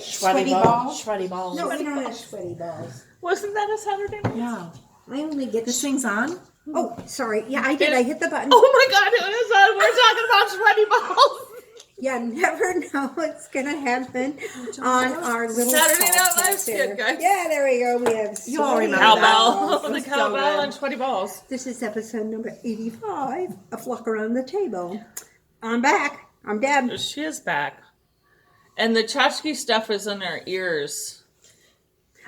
Sweaty balls? Sweaty balls. No, we don't have sweaty balls. Wasn't that a Saturday night? Yeah. I only get This thing's on? Oh, sorry. Yeah, I did. I hit the button. Oh my God, it was on. We're talking about sweaty balls. You never know what's going to happen on our little Saturday Night podcast Live skit, there. guys. Yeah, there we go. We have You all sweaty remember balls. Cowbell. The That's so cowbell good. and sweaty balls. This is episode number 85 of Flock Around the Table. I'm back. I'm Deb. She is back. And the tchotchke stuff is in her ears.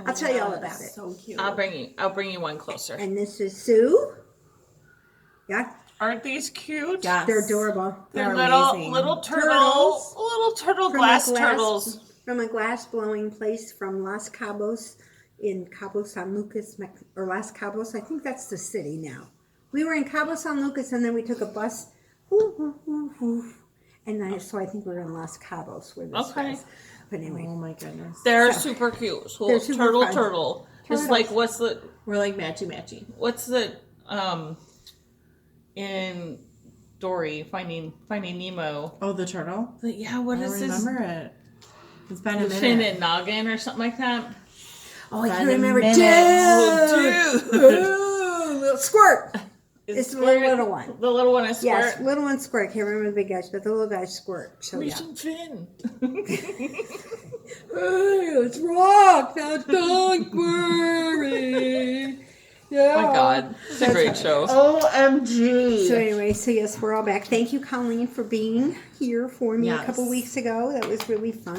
I'll tell you all about it. So cute. I'll bring you one closer. And this is Sue. Yeah, Aren't these cute? Yes. they're adorable. They're They're little amazing. turtles. Little turtle glass From a turtles. From a glass blowing place from Las Cabos in Cabo San Lucas, or Las Cabos. I think that's the city now. We were in Cabo San Lucas and then we took a bus. And so I think we're in Las Cabos where this was. But anyway. Oh my goodness. They're super cute. So They're super turtle, fun. turtle. It's like what's the We're like matchy. in Dory Finding Nemo? Oh, the turtle? Yeah, what I is don't this? remember it. It's been a minute. Fin and Noggin or something like that. Oh, I Been can a remember. minute. Dude! Ooh, little Squirt. It's the little one. The little one is Squirt. Yes, little one Squirt. I can't remember the big guys, but the little guys Squirt. So yeah. Some Finn. Hey, it's rock. Now don't worry. Yeah. Oh my God, it's a great show. OMG. So anyway, so yes, we're all back. Thank you, Colleen, for being here for me a Yes. couple weeks ago. That was really fun.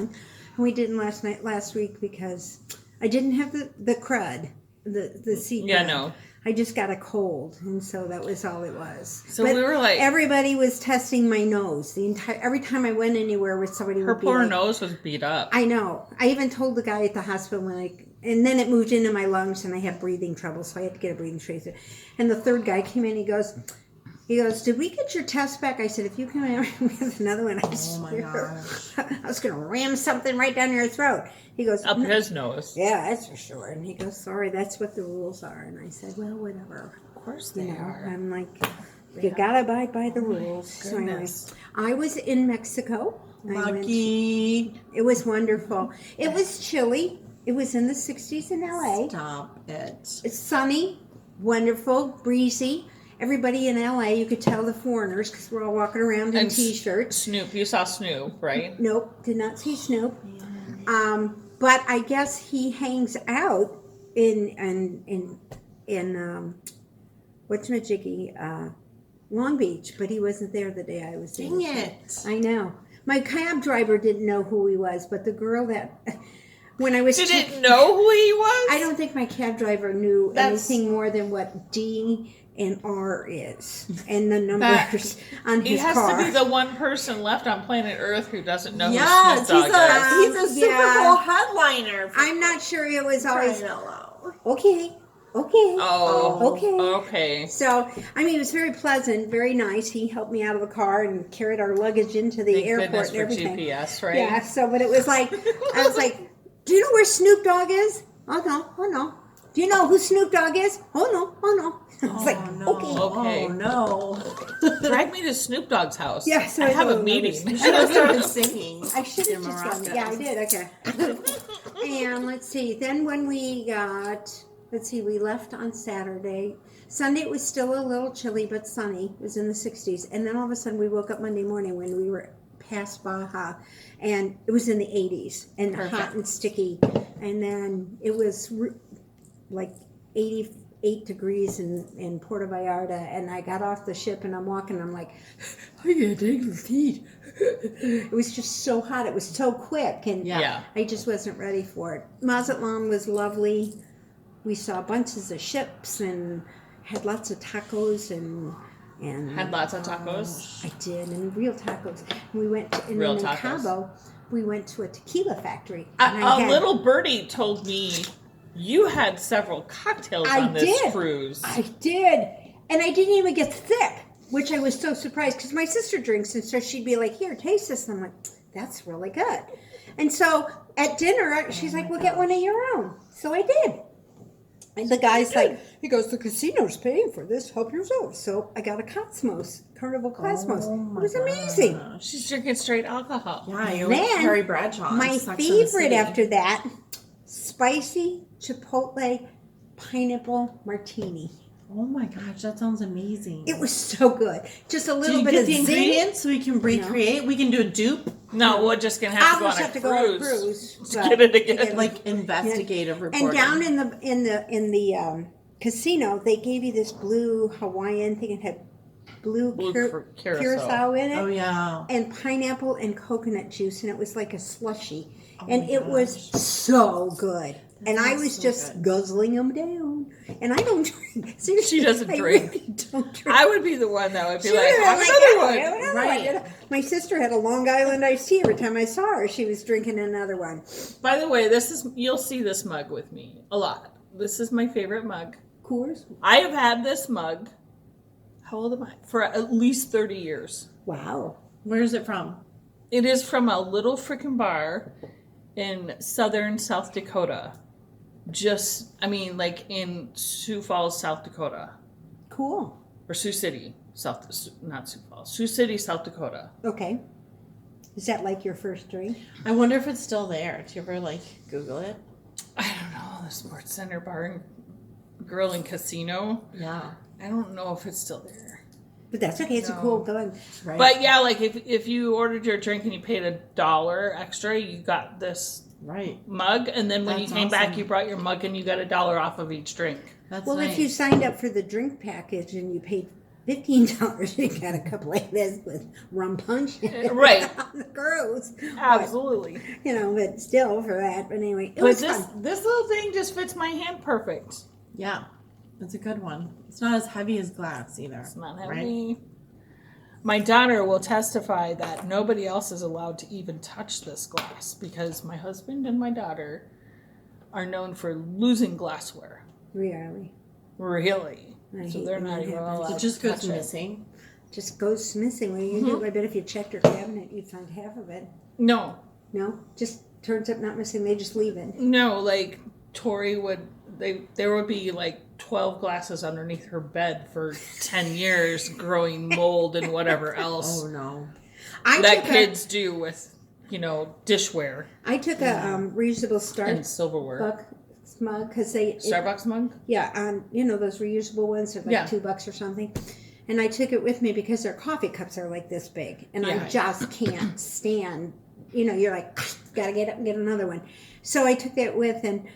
And we didn't last week because I didn't have the crud, the seat. Yeah, crud. no. I just got a cold, and so that was all it was. So But we were like, everybody was testing my nose. Every time I went anywhere with somebody, her would be poor like, nose was beat up. I know. I even told the guy at the hospital and then it moved into my lungs and I had breathing trouble, so I had to get a breathing tracer. And the third guy came in, he goes, did we get your test back? I said, if you come in with another one, I swear, I was going to ram something right down your throat. He goes, Up "No." his nose. Yeah, that's for sure. And he goes, sorry, that's what the rules are. And I said, well, whatever. Of course they are. I'm like, you got to abide by the rules. So anyway, Goodness. I was in Mexico. Lucky. It was wonderful. It was chilly. It was in the 60s in LA. Stop it. It's sunny, wonderful, breezy. Everybody in LA, you could tell the foreigners because we're all walking around in And t-shirts. Snoop, you saw Snoop, right? Nope, did not see Snoop. But I guess he hangs out in whatchamajiggy, Long Beach, but he wasn't there the day I was there. Dang it. I know. My cab driver didn't know who he was, but the girl that when I was Didn't know who he was? I don't think my cab driver knew That's- anything more than what D and R is and the numbers on He his has car. to be the one person left on planet Earth who doesn't know Yes, who Snoop Dogg is. he's a Super Yeah. Bowl headliner. for I'm not sure it was always crying out loud. okay. Oh, Okay. okay. So, I mean, it was very pleasant, very nice. He helped me out of the car and carried our luggage into the Thank airport goodness and for everything. GPS, right? Yeah, so, but it was like, I was like, do you know where Snoop Dogg is? Oh, no. Do you know who Snoop Dogg is? Oh, no. I was like, okay. Okay. Oh, no. Drag me to Snoop Dogg's house. Yeah, so I have a know. meeting. You should have started singing. I should have just done it. Yeah, I did. Okay. And let's see. Then when we left on Saturday. Sunday it was still a little chilly, but sunny. It was in the 60s. And then all of a sudden we woke up Monday morning when we were past Baja, and it was in the 80s and hot and sticky. And then it was like 88 degrees in Puerto Vallarta, and I got off the ship and I'm walking, I'm like, I can't take the heat. It was just so hot. It was so quick, and Yeah. I just wasn't ready for it. Mazatlan was lovely. We saw bunches of ships and had lots of tacos and Had lots of tacos. I did, and real tacos. We went to, and Real then in tacos. Cabo, we went to a tequila factory. and A little birdie told me you had several cocktails on this cruise. I did. And I didn't even get thick, which I was so surprised because my sister drinks, and so she'd be like, here, taste this. And I'm like, that's really good. And so at dinner, she's like, well, get one of your own. So I did. And the guy's like, he goes, the casino's paying for this. Help yourself. So I got a Cosmos, Carnival Cosmos. It was amazing. She's drinking straight alcohol. Yeah, you Then, went Carrie Bradshaw. on My Sex and the favorite City. after that, spicy chipotle pineapple martini. Oh my gosh, that sounds amazing. It was so good. Just a Did little you bit get of the zing. ingredients so we can recreate? We can do a dupe, No, we're just gonna have to go I'll on just a have to go on a cruise. cruise. To but- get it again. like investigative reporting. And down in the casino, they gave you this blue Hawaiian thing. It had blue curacao in it. Oh yeah. And pineapple and coconut juice, and it was like a slushy. Oh And my it was gosh. so good. And I sounds was so just good. guzzling them down. And I don't drink. Seriously, She doesn't I drink. Really don't drink. I would be the one that would be Sure, like, I'm have like, another yeah, one. have another Right. one. My sister had a Long Island iced tea. Every time I saw her, she was drinking another one. By the way, you'll see this mug with me a lot. This is my favorite mug. Coors? I have had this mug, how old am I? For at least 30 years. Wow. Where is it from? It is from a little frickin' bar in southern South Dakota. Like in Sioux Falls, South Dakota. Cool. Or Sioux City, not Sioux Falls. Sioux City, South Dakota. Okay. Is that like your first drink? I wonder if it's still there. Do you ever Google it? I don't know, the Sports Center Bar and Grill and Casino. Yeah. I don't know if it's still there. But that's okay. It's a cool gun. Right. But yeah, like if you ordered your drink and you paid $1 extra, you got this right. mug, and then when That's you came back, awesome. you brought your mug and you got $1 off of each drink. That's Well, nice. if you signed up for the drink package and you paid $15, you got a cup like this with rum punch. in it. Right. Gross. Absolutely. But still for that. But anyway, it But was this fun. this little thing just fits my hand perfect. Yeah. It's a good one. It's not as heavy as glass either. It's not right? heavy. My daughter will testify that nobody else is allowed to even touch this glass because my husband and my daughter are known for losing glassware. Really. Really. I So hate they're when not that even happens. allowed It just to goes touch it. missing. Just goes missing. When you do, I bet if you checked her cabinet, you'd find half of it. No. No? Just turns up not missing. They just leave it. No, like Tori there would be like 12 glasses underneath her bed for 10 years growing mold and whatever else Oh no. that kids do with, dishware I took a reusable and silverware. Starbucks mug because they Starbucks mug? those reusable ones are like $2 or something. And I took it with me because their coffee cups are like this big, and I just can't stand. You're like, gotta get up and get another one. So I took that with, and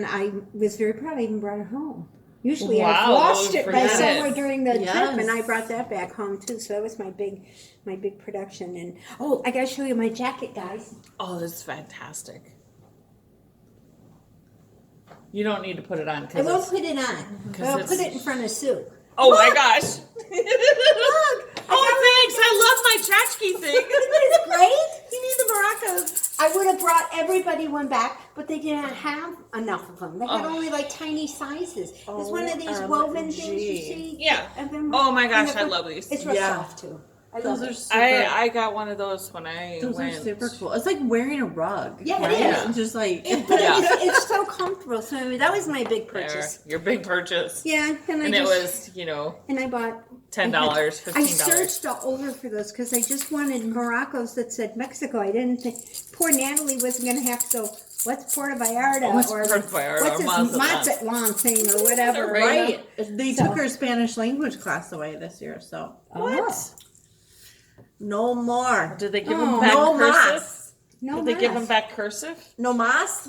I was very proud. I even brought it home. Usually I've Wow, lost it by forget somewhere it. during the Yes. trip, and I brought that back home too. So that was my big production. And I gotta show you my jacket, guys. Oh, this is fantastic. You don't need to put it on. I won't put it on, but I'll put it in front of Sue. Oh my gosh. Look! Oh, thanks. I love my tchotchke thing. Isn't this great? You need the maracas. I would have brought everybody one back, but they didn't have enough of them. They had only like tiny sizes. It's one of these woven things you see. Yeah. of them. Oh my gosh, And I they're- love these. It's real Yeah. soft too. I Those love are it. super. I got one of those when I those went. are super cool. It's like wearing a rug. Yeah, it right? is. It's just like But Yeah. it's so comfortable. So that was my big There, purchase. your big purchase. Yeah, and And it was, and I bought $10, I $15. searched all over for those because I just wanted Morocco's that said Mexico. I didn't think poor Natalie wasn't going to have to go. What's Puerto Vallarta What's or Puerto Vallarta what's or this Mazatlan thing or whatever? Right. They took her Spanish language class away this year, so What? no more. Did they give Oh, them back no cursive? mas. No, Did they give them mas. back cursive? No mas.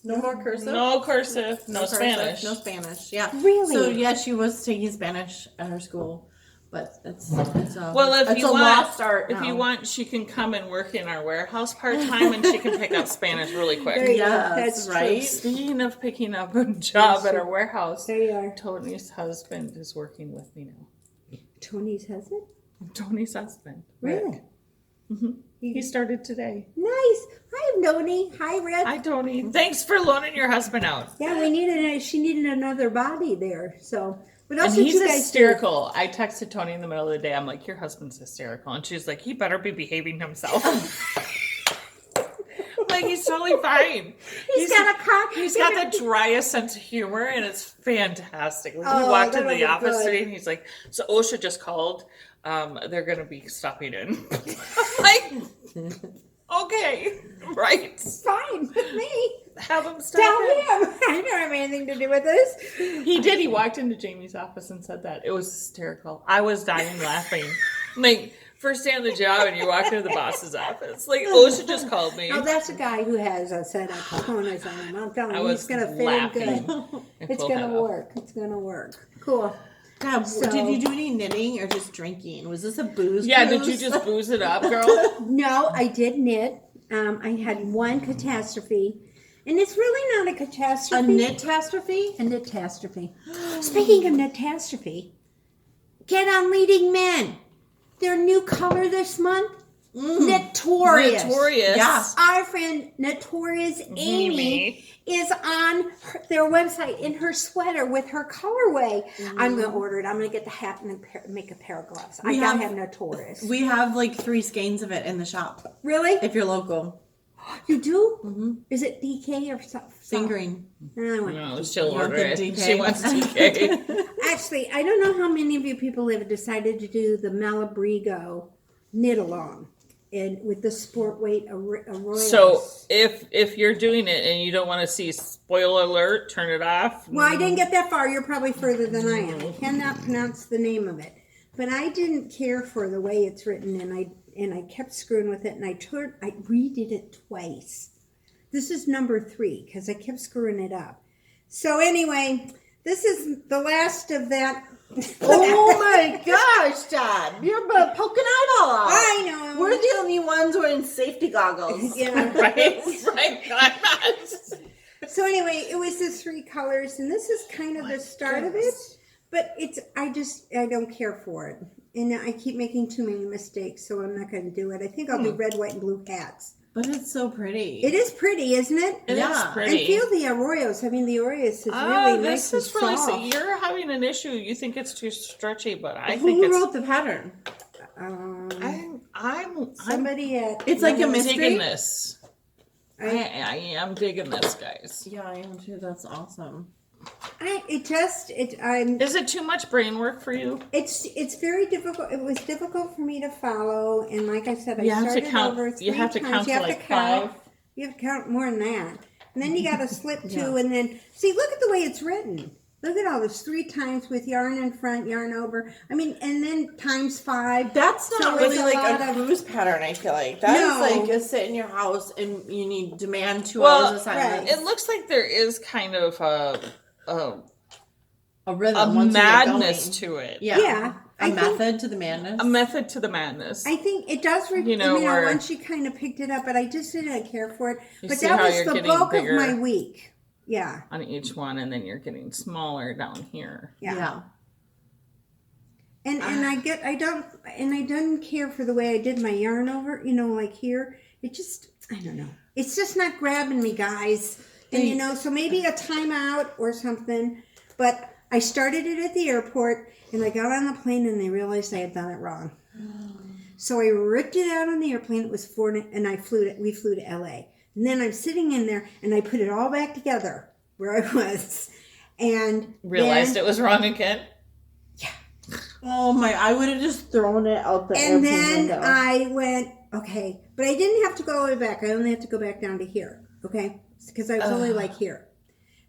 No more cursive. No cursive, no cursive, Spanish. No Spanish. Yeah. Really? So yeah, she was taking Spanish at her school, but it's a Well, if it's you a want, lost art if now. you want, she can come and work in our warehouse part time, and she can pick up Spanish really There quick. you Yes, go. That's right. Speaking of picking up a job at our warehouse, There you are. Tony's husband is working with me now. Tony's husband? Tony's husband, Really? Rick. He started today. Nice. Hi, Noni. Hi, Red. Hi, Tony. Thanks for loaning your husband out. Yeah, she needed another body there. So, what else And did he's you guys do? hysterical. I texted Tony in the middle of the day. I'm like, your husband's hysterical. And she's like, he better be behaving himself. I'm like, like, he's totally fine. He's got a cock. He's got the driest sense of humor, and it's fantastic. Like, we Oh, walked in that'll the be office good. today, and he's like, "So OSHA just called. They're going to be stopping in." I'm like, okay, right. It's fine with me. Have him stop Tell in. him. I don't have anything to do with this. He did. He walked into Jamie's office and said that. It was hysterical. I was dying laughing. Like, first day on the job, and you walk into the boss's office. Like, OSHA just called me. Oh, that's a guy who has a set of cojones on him. I'm telling I you, was he's going to fit laughing. in good. and It's pull going that to off. work. It's going to work. Cool. God, So- did you do any knitting or just drinking? Was this a booze? Yeah, did cruise? you just booze it up, girl? No, I did knit. I had one catastrophe. And it's really not a a catastrophe. knit-tastrophe? A catastrophe. Speaking of catastrophe, get on Leading Men. Their new color this month, Notorious. Notorious. Yeah. Our friend Notorious Amy is on their website in her sweater with her colorway. I'm going to order it. I'm going to get the hat and make a pair of gloves. I got to have Notorious. We have like 3 skeins of it in the shop. Really? If you're local. You do? Mm-hmm. Is it DK or something? Fingering. No, she'll You want order the it. DK? She wants DK. Actually, I don't know how many of you people have decided to do the Malabrigo knit along and with the sport weight Arroyo. So if you're doing it and you don't want to see spoiler alert, turn it off. Well, I didn't get that far. You're probably further than I am. I cannot pronounce the name of it. But I didn't care for the way it's written, and I kept screwing with it, and I redid it twice. This is number 3, because I kept screwing it up. So anyway, this is the last of that. Oh my gosh, Dad. You're poking eyeball out. I know. We're the only ones wearing safety goggles. Yeah. Right? Right. I'm not. So anyway, it was the 3 colors, and this is kind of the start of it. But I don't care for it. And I keep making too many mistakes, so I'm not going to do it. I think I'll do red, white, and blue hats. But it's so pretty. It is pretty, isn't it? It is Yeah. pretty. And feel the arroyos. I mean, the Arroyos is really Oh, nice this is and really soft. you're having an issue. You think it's too stretchy, but I Who think it's. wrote the pattern? I'm Somebody at... It's like a mystery. digging this. I I, am digging this, guys. Yeah, I am too. That's awesome. Is it too much brain work for you? It's very difficult. It was difficult for me to follow, and like I said, I You have to started count- over 3 you have to times. count You to have like to count. 5. You have to count more than that, and then you got to slip 2, and then see. Look at the way it's written. Look at all this 3 times with yarn in front, yarn over. I mean, and then times 5. That's not So really it's like lot a of- cruise pattern, I feel like. That No. is like a sit in your house and you need demand 2 Well, hours of silence. right. It looks like there is kind of A a rhythm. once you get madness going. to it. Yeah. Yeah, A I think- method to the madness. A method to the madness. I think it does. You know, where- once you kind of picked it up, but I just didn't care for it. You But see that how was you're the getting bulk bigger. of my week. Yeah, on each one, and then you're getting smaller down here. yeah. And I don't care for the way I did my yarn over. You know, like here, it just I don't know. It's just not grabbing me, guys. And you know, so maybe a timeout or something. But I started it at the airport, and I got on the plane, and they realized I had done it wrong. So I ripped it out on the airplane. It was 4, and we flew to LA. And then I'm sitting in there, and I put it all back together where I was, and Realized it was wrong again. Oh my, I would have just thrown it out the And airplane then window. I went, okay, but I didn't have to go all the way back. I only had to go back down to here, okay, because I was only like here.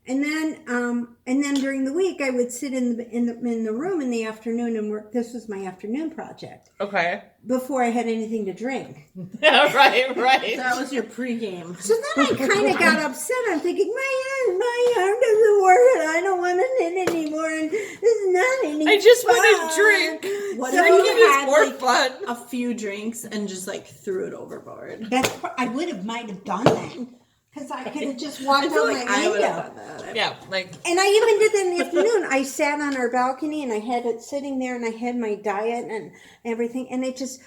And then during the week, I would sit in the room in the afternoon and work. This was my afternoon project Okay. before I had anything to drink. Yeah, right. That was your pregame. So then I kind of got upset. I'm thinking, my arm doesn't work, and I don't want to knit anymore, and this is not any I just fun. want to drink. What So if you Drinking is had more like fun. a few drinks and just like threw it overboard? I might have done that because I could have just walked I out feel my like I would window. have done that. Yeah, like And I even did that in the afternoon. I sat on our balcony and I had it sitting there, and I had my diet and everything, and it just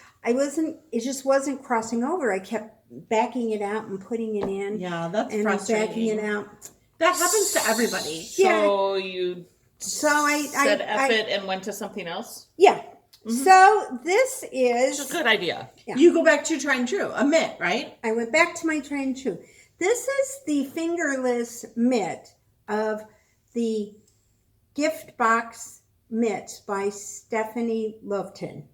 wasn't crossing over. I kept backing it out and putting it in. Yeah, that's and frustrating. backing it out. That happens to everybody. Yeah. so you So I said F I it and went to something else. yeah. So this It's a is, good idea. Yeah. You go back to tried and true. A mitt, right? I went back to my tried and true. This is the fingerless mitt of the gift box mitt by Stephanie Loveton.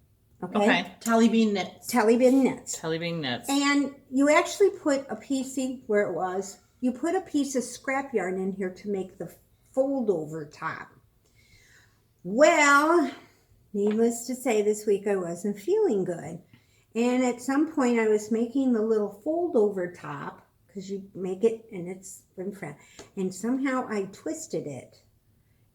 Okay. Tally bean knits. Telly Bin Knits. Telly bean knits. And you actually put a piece, see where it was? You put a piece of scrap yarn in here to make the fold over top. Well, needless to say, this week I wasn't feeling good. And at some point I was making the little fold over top, because you make it and it's in front. And somehow I twisted it.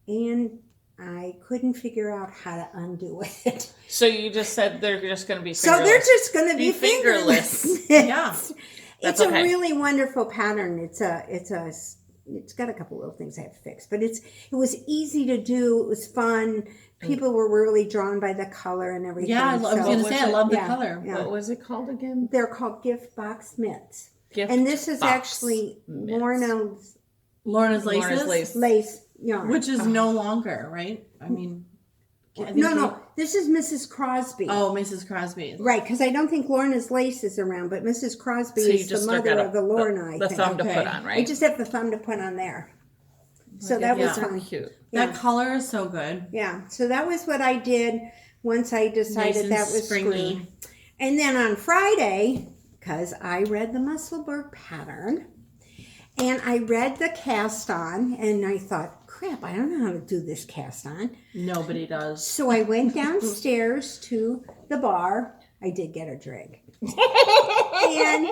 And I couldn't figure out how to undo it. So you just said they're just going to be So fingerless. they're just going to be fingerless. fingerless. Yeah. It's That's okay. a really wonderful pattern. It's got a couple little things I have to fix, but it was easy to do. It was fun. People were really drawn by the color and everything. Yeah, I was so- going to say, I love the Yeah. color. Yeah. What was it called again? They're called gift box mitts. Gift And this is box actually mitts. Lorna's Lorna's laces. Lorna's lace. lace yarn. Which is no longer, right? I mean, I think no. This is Mrs. Crosby. Oh, Mrs. Crosby. Right, because I don't think Lorna's lace is around, but Mrs. Crosby So you is the just mother of the Lorna, I the think. thumb to Okay. put on, I right? just have the thumb to put on there. So that was Yeah. fun. Cute. That color is so good. Yeah, so that was what I did once I decided Nice and that was springy. screwed. And then on Friday, because I read the Musselburgh pattern, and I read the cast on, and I thought, crap, I don't know how to do this cast on. Nobody does. So I went downstairs to the bar. I did get a drink. And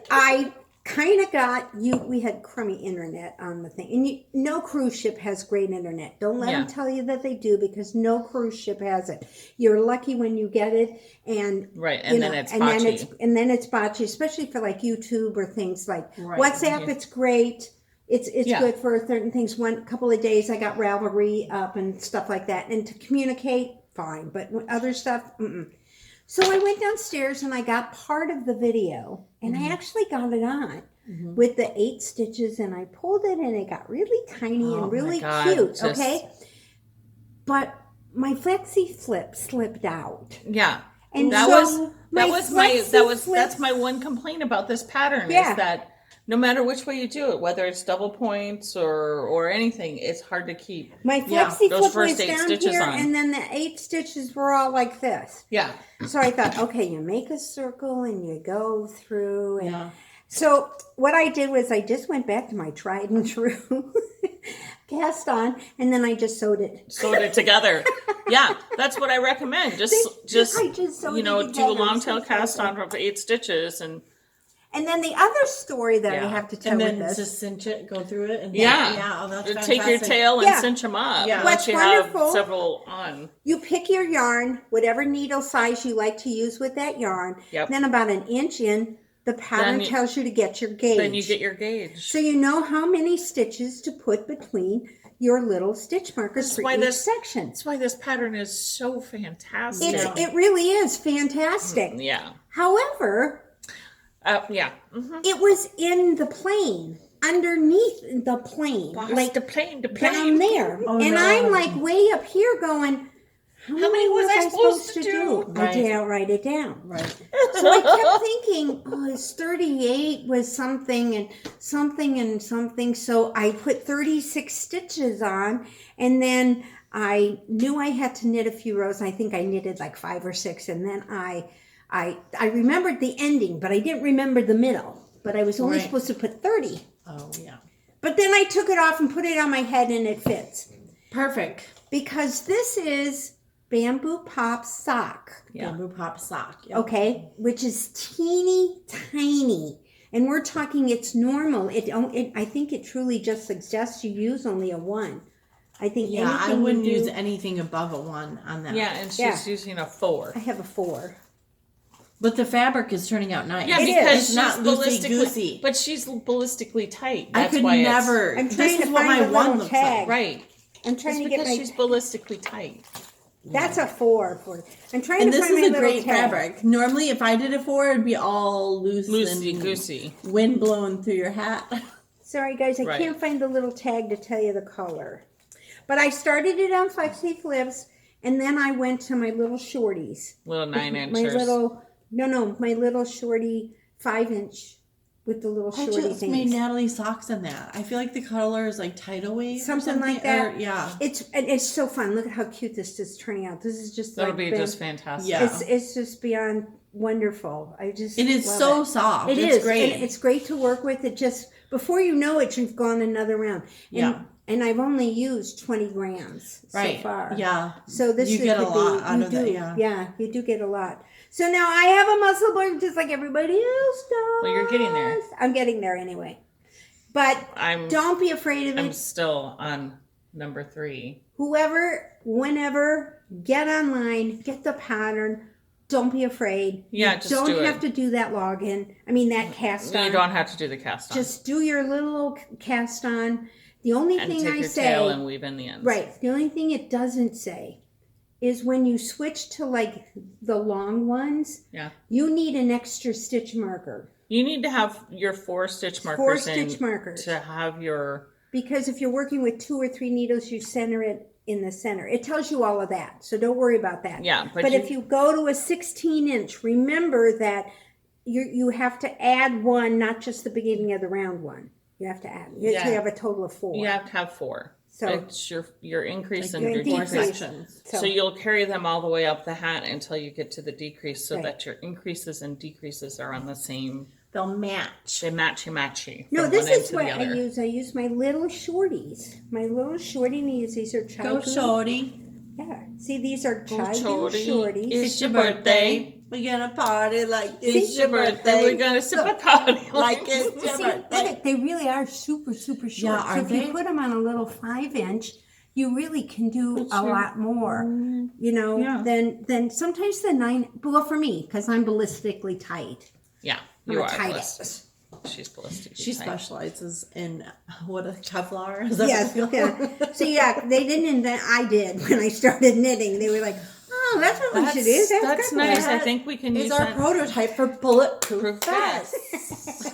I kind of got we had crummy internet on the thing. And no cruise ship has great internet. Don't let them tell you that they do, because no cruise ship has it. You're lucky when you get it, and Right, and then it's botchy. and then it's botchy, especially for like YouTube or things like Right. WhatsApp. It's great. It's Yeah. good for certain things. One couple of days I got Ravelry up and stuff like that, and to communicate, fine. But other stuff, So I went downstairs and I got part of the video, and I actually got it on with the 8 stitches, and I pulled it, and it got really tiny Oh and my really God, cute. just- Okay, but my flexi flip slipped out, Yeah. and That so was that's my one complaint about this pattern Yeah. is that no matter which way you do it, whether it's double points or anything, it's hard to keep. my Yeah, flexi those flip first was 8 down stitches here, on. and then the 8 stitches were all like this. Yeah. So I thought, okay, you make a circle and you go through, and Yeah. so what I did was I just went back to my tried and true cast on, and then I just sewed it. Sewed it together. Yeah, that's what I recommend. Just I just sewed it do a together. long tail So cast simple. on for 8 stitches and then the other story that I Yeah. have to tell And with then this. just cinch it, go through it. And yeah. Yeah. Oh, that's Take your fantastic. tail and Yeah. cinch them up. Yeah. Once What's you wonderful- have several on. You pick your yarn, whatever needle size you like to use with that yarn. Yep. Then about an inch in, the pattern Then you- tells you to get your gauge. Then you get your gauge. So you know how many stitches to put between your little stitch markers That's for why each this- section. That's why this pattern is so fantastic. It really is fantastic. Yeah. However, Yeah. Mm-hmm. it was in the plane, underneath the plane, like the plane. down there. Oh, and no. I'm like way up here going, how many was I supposed to do? I Right. didn't write it down. Right. So I kept thinking, oh, it's 38 was something and something and something. So I put 36 stitches on, and then I knew I had to knit a few rows. I think I knitted like 5 or 6, and then I remembered the ending, but I didn't remember the middle. But I was only Right. supposed to put 30. Oh, yeah. But then I took it off and put it on my head, and it fits. Perfect. Because this is Bamboo Pop sock. Yeah. Bamboo pop sock. Yep. Okay, which is teeny tiny, and we're talking it's normal. I think it truly just suggests you use only a 1. I think Yeah, I anything you wouldn't do- use anything above a 1 on that. Yeah, and she's Yeah. using a 4. I have a 4. But the fabric is turning out nice. Yeah, It because is. It's she's not loosey-goosey. But she's ballistically tight. I That's could why never. I'm This trying is to what find my the little one looks tag. like. Right. I'm trying Just to get because my. she's ballistically tight. That's a 4 for. I'm trying And to this find is my a little great tag. fabric. Normally, if I did it for, it'd be all loose Loosey and goosey. wind blowing through your hat. Sorry guys, I Right. can't find the little tag to tell you the color. But I started it on Flexi Flips, And then I went to my little shorties. Little 9-inchers. My little shorty 5-inch with the little I shorty just things. made Natalie socks in that. I feel like the color is like tidal wave or Something like that. Or, yeah. It's so fun. Look at how cute this is turning out. This is just That'll be just fantastic. Yeah. It's just beyond wonderful. I just It is love so it. soft. It It's is. great. And it's great to work with. It just before you know it, you've gone another round. And I've only used 20 grams so far. Yeah. So this you get a lot out of that. it. Yeah. Yeah, you do get a lot. So now I have a muscle burn just like everybody else does. Well, you're getting there. I'm getting there anyway. But don't be afraid of it. I'm still on number 3. Whoever, whenever, get online, get the pattern. Don't be afraid. Yeah, you just don't do it. have to do that login. I mean that cast on. You don't have to do the cast on. Just do your little cast on. The only and thing take I your say, tail and weave in the ends. right? The only thing it doesn't say is when you switch to like the long ones. Yeah. You need an extra stitch marker. You need to have your 4 stitch markers. 4 stitch markers to have your. Because if you're working with 2 or 3 needles, you center it in the center. It tells you all of that, so don't worry about that. Yeah, but if you go to a 16-inch, remember that you have to add 1, not just the beginning of the round one. You have to add. You actually have a total of 4. You have to have 4. So it's your increase and your your decrease. decrease. So- So you'll carry them all the way up the hat until you get to the decrease, so that your increases and decreases are on the same. They'll match. They matchy. No, from this one end is to what the I other. use. I use my little shorties. My little shorty needs. These are chai Go shorty. Yeah. See, these are chai Shorty, shorties. it's your birthday. We're gonna party like It's your birthday. We're gonna sip a party like it's your See, birthday. look, they really are super, super short. Yeah, so aren't if you they? put them on a little 5-inch, you really can do a lot more, than sometimes the 9. Well, for me, because I'm ballistically tight. Yeah, I'm you a are. tightest. She's ballistic. She type. specializes in what a Kevlar. Is that Yes, what it's called? yeah. So yeah, they didn't invent. I did when I started knitting. They were like, "Oh, that's what we should do." That's good. nice. I think we can It's use our that. prototype for bulletproof Proof vests.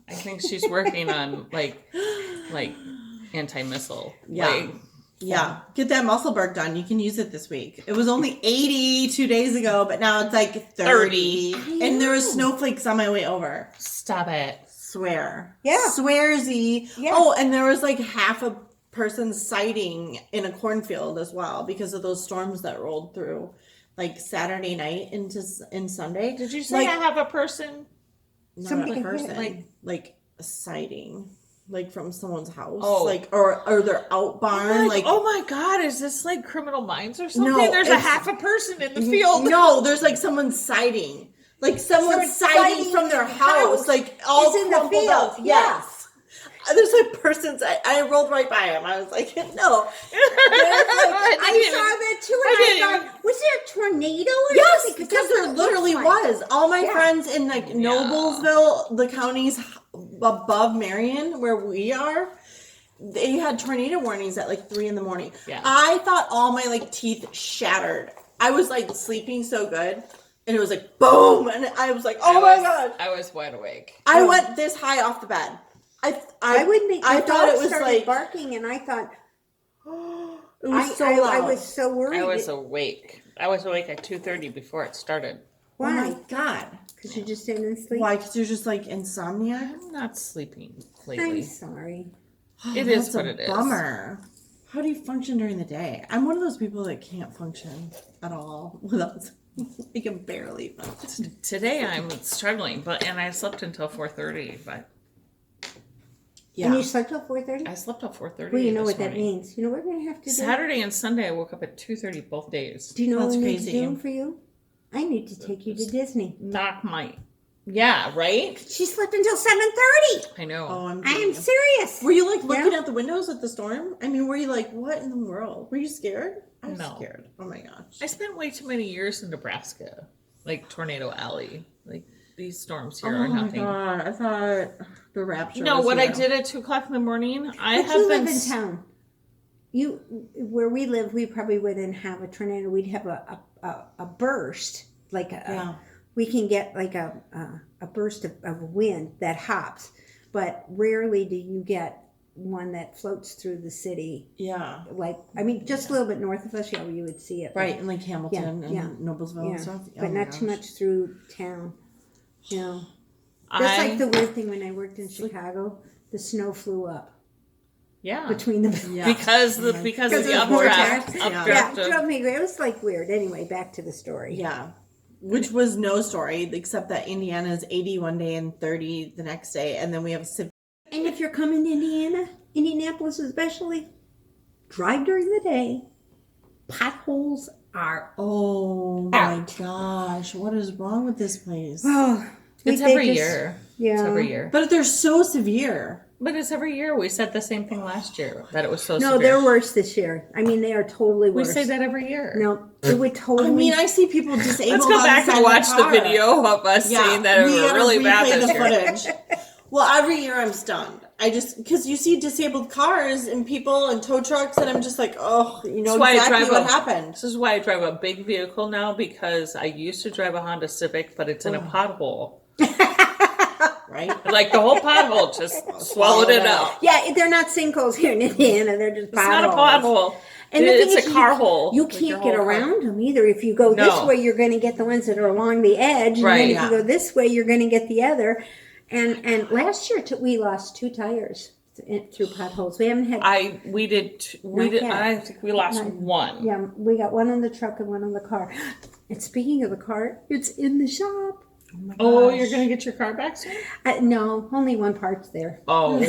I think she's working on like anti-missile. Yeah. Like, Yeah, get that muscle work done. You can use it this week. It was only 80 2 days ago, but now it's like 30. And there was snowflakes on my way over. stop it. Swear. Yeah. Swearsy. Yeah. Oh, and there was like half a person sighting in a cornfield as well because of those storms that rolled through like Saturday night in Sunday. Did you say like, I have a person? not somebody a person, like- like a sighting, like from someone's house, Oh. like or their out barn, like oh my God, is this like Criminal Minds or something? No, There's a it's- half a person in the field. No, there's like someone sighting. Like someone sighting from their house. Like all It's in the crumpled field, up. Yes. There's like persons. I rolled right by him. I was like, no. I saw that too, and I thought, was there a tornado? Or Yes, something? because that's there what it literally looks like. was. All my Yeah. friends in like Noblesville, the counties above Marion, where we are, they had tornado warnings at like 3 a.m. Yeah. I thought all my like teeth shattered. I was like sleeping so good, and it was like boom, and I was like, oh my god! I was wide awake. I went this high off the bed. I wouldn't think. I the thought dog it was started like barking, and I thought it was so I loud. was so worried. I was awake. I was awake at 2:30 before it started. Oh my Why? god! Because you just didn't sleep. Why? Because you're just like insomnia. I'm not sleeping I'm lately. sorry. It is That's what a it is. Bummer. How do you function during the day? I'm one of those people that can't function at all without. I can barely function. Today I'm struggling, and I slept until 4:30. But Yeah. And you slept till 4:30. I slept till 4:30. Well, you know this what that morning. means. You know what we're gonna have to do. Saturday and Sunday I woke up at 2:30 both days. Do you know That's what we need to crazy. do for you? I need to take you to Disney. Knock my. Yeah, right. She slept until 7:30. I know. Oh, I am kidding. serious. Were you like looking Yeah. at the windows at the storm? I mean, were you like, what in the world? Were you scared? I was No. scared. Oh my gosh. I spent way too many years in Nebraska, like Tornado Alley. Like these storms here Oh are my nothing. god! I thought the rapture. No, was what I here. did at 2:00 in the morning, I But have you been. live in town. You where we live, we probably wouldn't have a tornado. We'd have a burst, like Yeah. we can get like a burst of wind that hops, but rarely do you get one that floats through the city. Yeah. Like, I mean, just a little bit north of us, yeah, you would see it. but- Right, in like Hamilton and yeah. Noblesville Yeah, and stuff. Oh but my not too gosh. much through town. You know, that's like the weird thing when I worked in Chicago. The snow flew up Yeah. between the Yeah. Because of the Because of the updraft. vortex. Yeah. yeah, it drove me. It was like weird. Anyway, back to the story. Yeah. Which was no story, except that Indiana is 80 one day and 30 the next day. And then we have And if you're coming to Indiana, Indianapolis especially, drive during the day. Potholes are oh my Out. gosh, what is wrong with this place? It's every year. Yeah, It's every year. But they're so severe. But it's every year. We said the same thing last year, that it was so No, severe. they're worse this year. I mean, they are totally We worse. say that every year. No, it would totally. I mean, I see people disabled. Let's go on back the and side watch of the car. video of us saying that it we was gotta really bad replay this the year. footage. Well, every year I'm stunned. I just because you see disabled cars and people and tow trucks, and I'm just like, oh, you know That's why I exactly drive what a- happened. This is why I drive a big vehicle now, because I used to drive a Honda Civic, but it's in a pothole. Right? Like the whole pothole just swallowed it up. Yeah, they're not sinkholes here in Indiana. They're just It's not a potholes. pothole. And the thing It's is, a car hole. You Like your can't get whole car. around them either. If you go this No. way, you're going to get the ones that are along the edge, and Right. then if Yeah. you go this way, you're going to get the other. And last year we lost 2 tires through potholes. We haven't had. We did. Not yet. I think we lost Not- one. Yeah, we got one on the truck and one on the car. And speaking of the car, it's in the shop. Oh, you're gonna get your car back soon? No, only one part's there. Oh,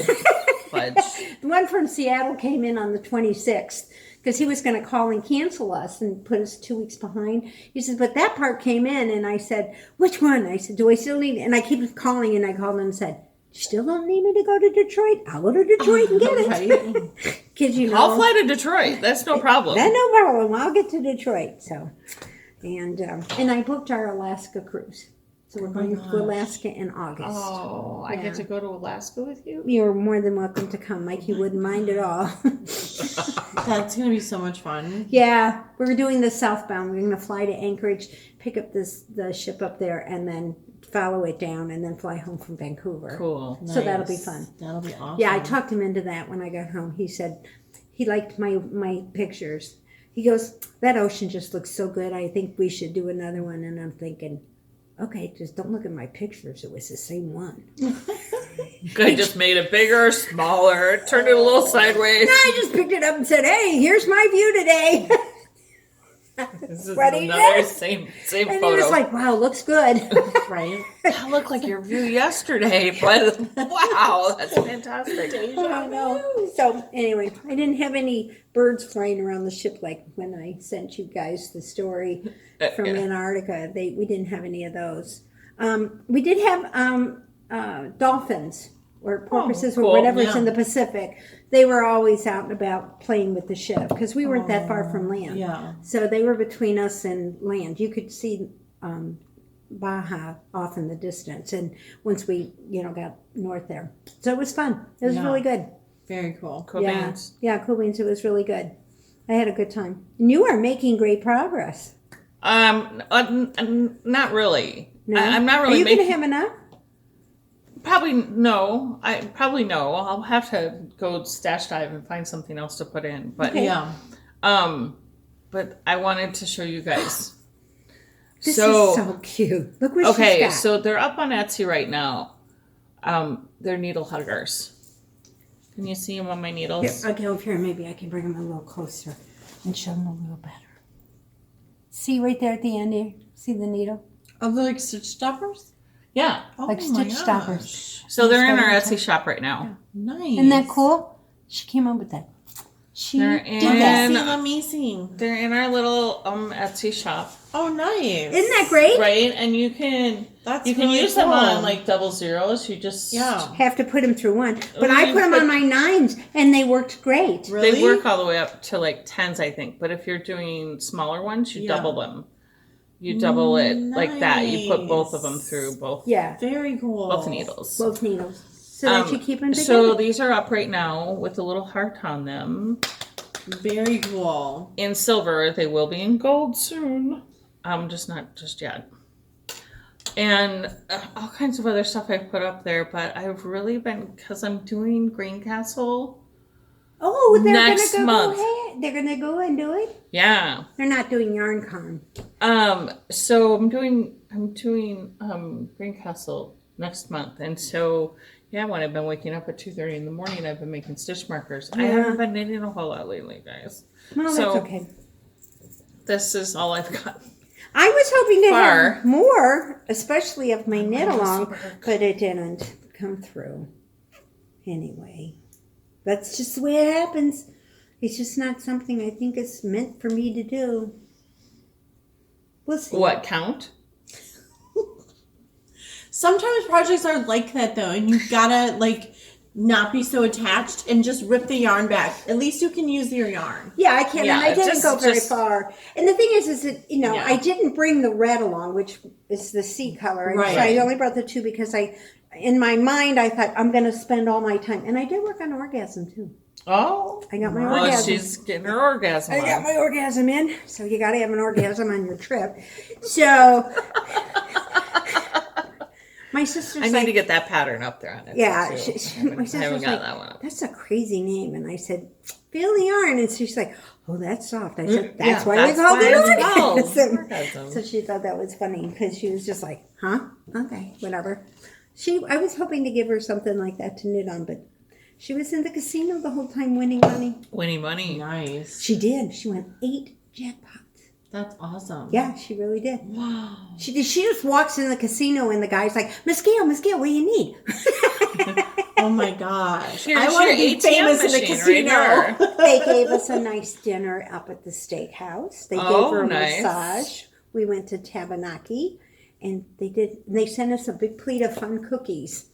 fudge. The one from Seattle came in on the 26th because he was going to call and cancel us and put us 2 weeks behind. He said, but that part came in. And I said, which one? I said, do I still need it? And I keep calling, and I called him and said, you still don't need me to go to Detroit? I'll go to Detroit and get it. Right? Because, you know. I'll fly to Detroit. That's no problem. That's no problem. I'll get to Detroit. So, and I booked our Alaska cruise. So we're going to Alaska in August. Oh, I get to go to Alaska with you? You're more than welcome to come, Mike. You wouldn't mind at all. That's gonna be so much fun. Yeah, we're doing the southbound. We're going to fly to Anchorage, pick up the ship up there, and then follow it down, and then fly home from Vancouver. Cool. So that'll be Nice. fun. That'll be awesome. Yeah, I talked him into that when I got home. He said he liked my pictures. He goes, that ocean just looks so good. I think we should do another one. And I'm thinking, okay, just don't look at my pictures. It was the same one. I just made it bigger, smaller, turned it a little sideways. No, I just picked it up and said, hey, here's my view today. This is What he another did. same And he photo. was like, wow, looks good. Right? That looked like your view yesterday, but wow, that's fantastic. I know. So anyway, I didn't have any birds flying around the ship like when I sent you guys the story from Yeah. Antarctica. We didn't have any of those. We did have dolphins or porpoises cool. or whatever's Yeah. in the Pacific. They were always out and about playing with the ship because we weren't that far from land. Yeah. So they were between us and land. You could see Baja off in the distance, and once we got north there, so it was fun. It was Yeah. really good. Very cool. Cool yeah, beans. yeah, cool beans. It was really good. I had a good time. And you are making great progress. Not really. No? I'm not Are really you going to making. have enough? Probably no. I'll have to go stash dive and find something else to put in. But Okay. Yeah. but I wanted to show you guys. This is so cute. Look what she's Okay, got. so they're up on Etsy right now. They're needle huggers. Can you see them on my needles? Here, I'll go over here. Maybe I can bring them a little closer and show them a little better. See right there at the end here? See the needle? Are they like stitch stoppers? Yeah. Oh Like my stitch gosh. stoppers. So they're in our Etsy shop right now. Nice. Isn't that cool? She came up with that. She They're did in- that. Amazing, amazing. They're in our little Etsy shop, Oh, nice. Isn't that great? right? And you can That's use really them on cool. like double zeros. You just Yeah. Have to put them through one. But Oh, I you put them put- on my 9s and they worked great. Really? They work all the way up to like 10s, I think. But if you're doing smaller ones, you Yeah. double them. You double it like that. You put both of them through both Yeah, Very cool. both needles. both needles. So that you keep them together. So these are up right now with a little heart on them. Very cool. In silver, they will be in gold soon. Just not just yet. and all kinds of other stuff I've put up there. But I've really been, because I'm doing Greencastle. Oh, they're Next gonna go month. ahead. They're gonna go and do it. Yeah. They're not doing YarnCon. So I'm doing Greencastle next month, and so yeah, when I've been waking up at 2:30 in the morning, I've been making stitch markers. I haven't been knitting a whole lot lately, guys. Well, So- that's okay. This is all I've got. I was hoping to Far. have more, especially of my knit along, super. but it didn't come through. Anyway, that's just the way it happens. It's just not something I think is meant for me to do. We'll see. What count? Sometimes projects are like that though, and you gotta like not be so attached and just rip the yarn back. At least you can use your yarn. Yeah, I can, Yeah, and I didn't just- go very just- far. And the thing is that, you know, Yeah. I didn't bring the red along, which is the sea color. And Right. so I only brought the two because in my mind, I thought I'm going to spend all my time. And I did work on orgasm too. Oh, I got my well, orgasm. she's getting her orgasm. I got on. my orgasm in. So you got to have an orgasm on your trip. So my sister's I need like, to get that pattern up there on it. yeah, too. my I haven't sister's got like, that one up. that's a crazy name. And I said, feel the yarn. And she's like, oh, that's soft. I said, that's Yeah, why that's we called why it it's called orgasm. orgasm. So she thought that was funny because she was just like, huh? Okay, whatever. I was hoping to give her something like that to knit on, but she was in the casino the whole time winning money. Winning money. Nice. She did. She won 8 jackpots. That's awesome. Yeah, she really did. Wow. She did. She just walks in the casino and the guy's like, Miss Gail, what do you need? Oh my gosh. Here's I want to your be ATM famous in the machine casino. right there. They gave us a nice dinner up at the steakhouse. They Oh, gave her a nice. massage. We went to Tabanaki, and they sent us a big plate of fun cookies.